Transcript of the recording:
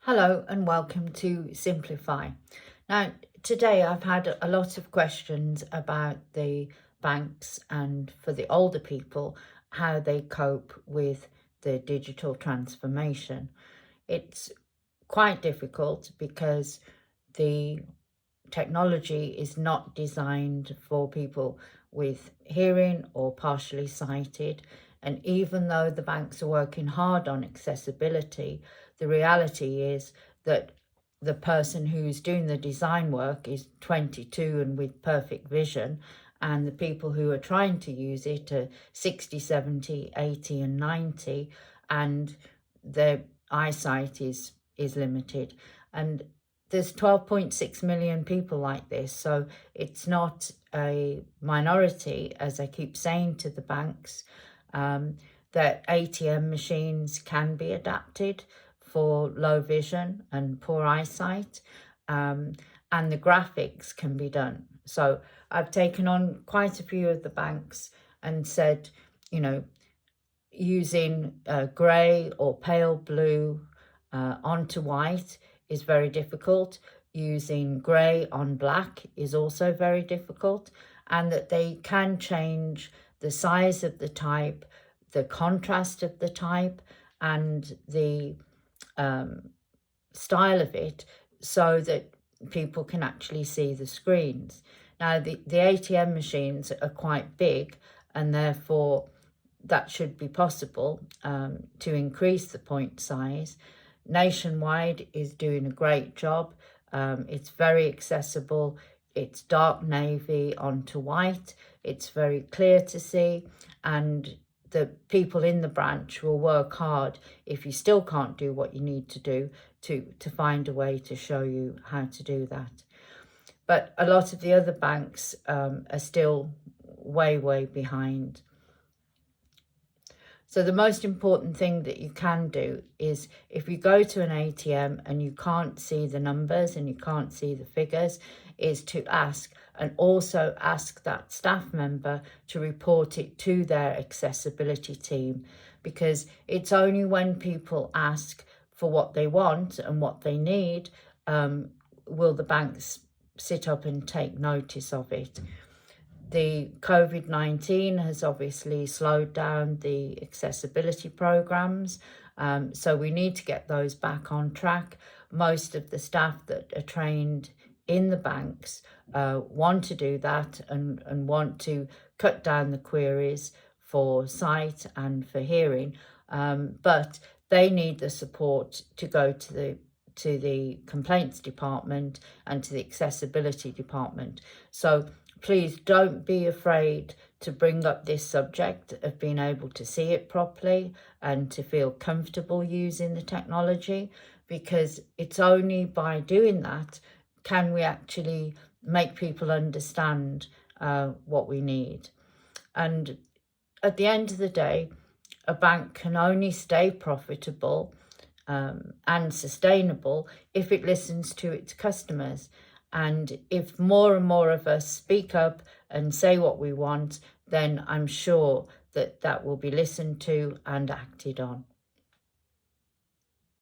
Hello and welcome to Simplify. Now, today I've had a lot of questions about the banks and for the older people, how they cope with the digital transformation. It's quite difficult because the technology is not designed for people with hearing or partially sighted. And even though the banks are working hard on accessibility, the reality is that the person who's doing the design work is 22 and with perfect vision, and the people who are trying to use it are 60, 70, 80 and 90, and their eyesight is limited. And there's 12.6 million people like this, so it's not a minority, as I keep saying to the banks, that ATM machines can be adapted for low vision and poor eyesight, and the graphics can be done. So I've taken on quite a few of the banks and said, using grey or pale blue onto white is very difficult. Using grey on black is also very difficult, and that they can change the size of the type, the contrast of the type, and the style of it, so that people can actually see the screens. Now, the ATM machines are quite big, and therefore that should be possible to increase the point size. Nationwide is doing a great job. It's very accessible. It's dark navy onto white. It's very clear to see, and the people in the branch will work hard, if you still can't do what you need to do, to find a way to show you how to do that. But a lot of the other banks are still way behind. So the most important thing that you can do is, if you go to an ATM and you can't see the numbers and you can't see the figures, is to ask, and also ask that staff member to report it to their accessibility team, because it's only when people ask for what they want and what they need will the banks sit up and take notice of it. The COVID-19 has obviously slowed down the accessibility programs, so we need to get those back on track. Most of the staff that are trained in the banks want to do that and want to cut down the queries for sight and for hearing, but they need the support to go to the complaints department and to the accessibility department. So please don't be afraid to bring up this subject of being able to see it properly and to feel comfortable using the technology, because it's only by doing that can we actually make people understand what we need. And at the end of the day, a bank can only stay profitable and sustainable if it listens to its customers. And if more and more of us speak up and say what we want, then I'm sure that will be listened to and acted on.